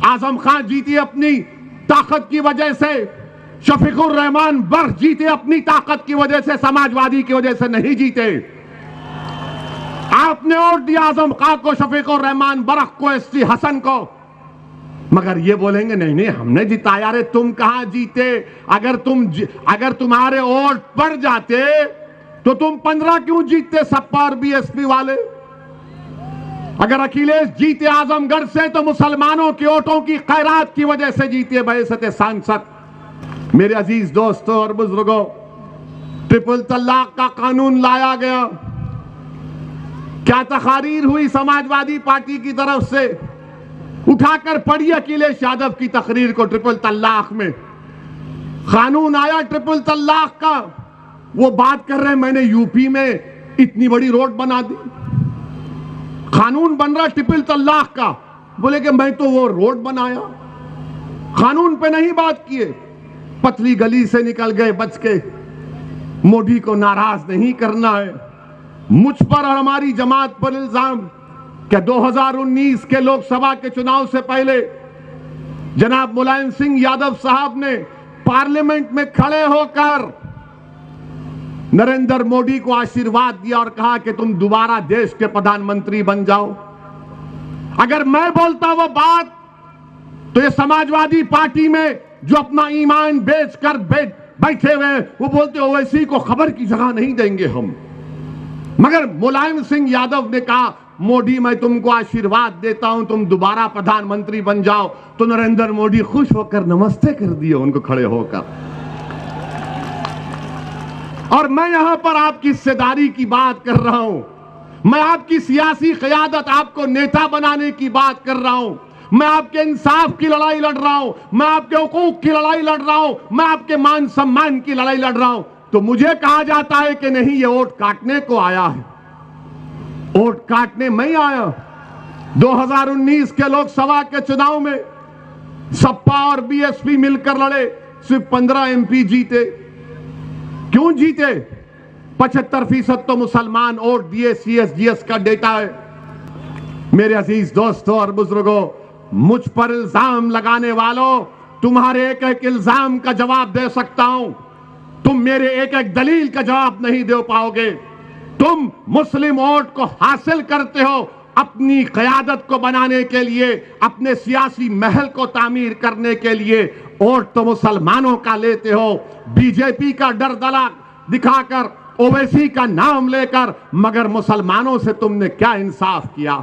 आजम खान जीते अपनी ताकत की वजह से, शफीकुर रहमान बर्क जीते अपनी ताकत की वजह से, समाजवादी की वजह से नहीं जीते। आपने वोट दिया आजम खान को, शफीकुर रहमान बर्क को, एसटी हसन को, मगर ये बोलेंगे नहीं नहीं हमने जिताया। अरे तुम कहां जीते? अगर तुम्हारे वोट पड़ जाते तो तुम 15 क्यों जीतते सपा और बीएसपी वाले? अगर अखिलेश जीते आजमगढ़ से तो मुसलमानों के वोटों की खैरात की वजह से जीते बहसते सांसद। मेरे अजीज दोस्तों और बुजुर्गों, ट्रिपल तलाक का कानून लाया गया, क्या तकरीर हुई समाजवादी पार्टी की तरफ से? उठाकर पढ़िए अखिलेश यादव की तकरीर को। ट्रिपल तलाक में कानून आया, ट्रिपल तलाक का, वो बात कर रहे हैं मैंने यूपी में इतनी बड़ी रोड बना दी, कानून बन रहा ट्रिपल तलाक का। बोले कि मैं तो वो रोड बनाया, कानून पे नहीं बात किए, पतली गली से निकल गए बच के। मोदी को नाराज नहीं करना है। मुझ पर और हमारी जमात पर इल्जाम क्या 2019 के लोकसभा के चुनाव से पहले जनाब मुलायम सिंह यादव साहब ने पार्लियामेंट में खड़े होकर नरेंद्र मोदी को आशीर्वाद दिया और कहा कि तुम दोबारा देश के प्रधानमंत्री बन जाओ। अगर मैं बोलता वो बात तो ये समाजवादी पार्टी में जो अपना ईमान बेचकर बैठे हुए वो बोलते ओवैसी को खबर की जगह नहीं देंगे हम। मगर मुलायम सिंह यादव ने कहा मोदी मैं तुमको आशीर्वाद देता हूं, तुम दोबारा प्रधानमंत्री बन जाओ, तो नरेंद्र मोदी खुश होकर नमस्ते कर दिए उनको खड़े होकर। और मैं यहां पर आपकी हिस्सेदारी की बात कर रहा हूं, मैं आपकी सियासी क़यादत, आपको नेता बनाने की बात कर रहा हूं, मैं आपके इंसाफ की लड़ाई लड़ रहा हूं, मैं आपके हुकूक की लड़ाई लड़ रहा हूं, मैं आपके मान सम्मान की लड़ाई लड़ रहा हूं। तो मुझे कहा जाता है कि नहीं ये वोट काटने को आया है। वोट काटने मैं आया। 2019 के लोकसभा के चुनाव में सपा और बीएसपी मिलकर लड़े, सिर्फ 15 एमपी जीते। क्यों जीते? 75% तो मुसलमान वोट दिए, सीएसजीएस का डेटा है। मेरे अजीज दोस्तों और बुजुर्गों, मुझ पर इल्जाम लगाने वालों, तुम्हारे एक एक इल्जाम का जवाब दे सकता हूं, तुम मेरे एक एक दलील का जवाब नहीं दे पाओगे। तुम मुस्लिम वोट को हासिल करते हो अपनी क़यादत को बनाने के लिए, अपने सियासी महल को तामीर करने के लिए। वोट तो मुसलमानों का लेते हो, बीजेपी का डर दला दिखाकर, ओवैसी का नाम लेकर, मगर मुसलमानों से तुमने क्या इंसाफ किया?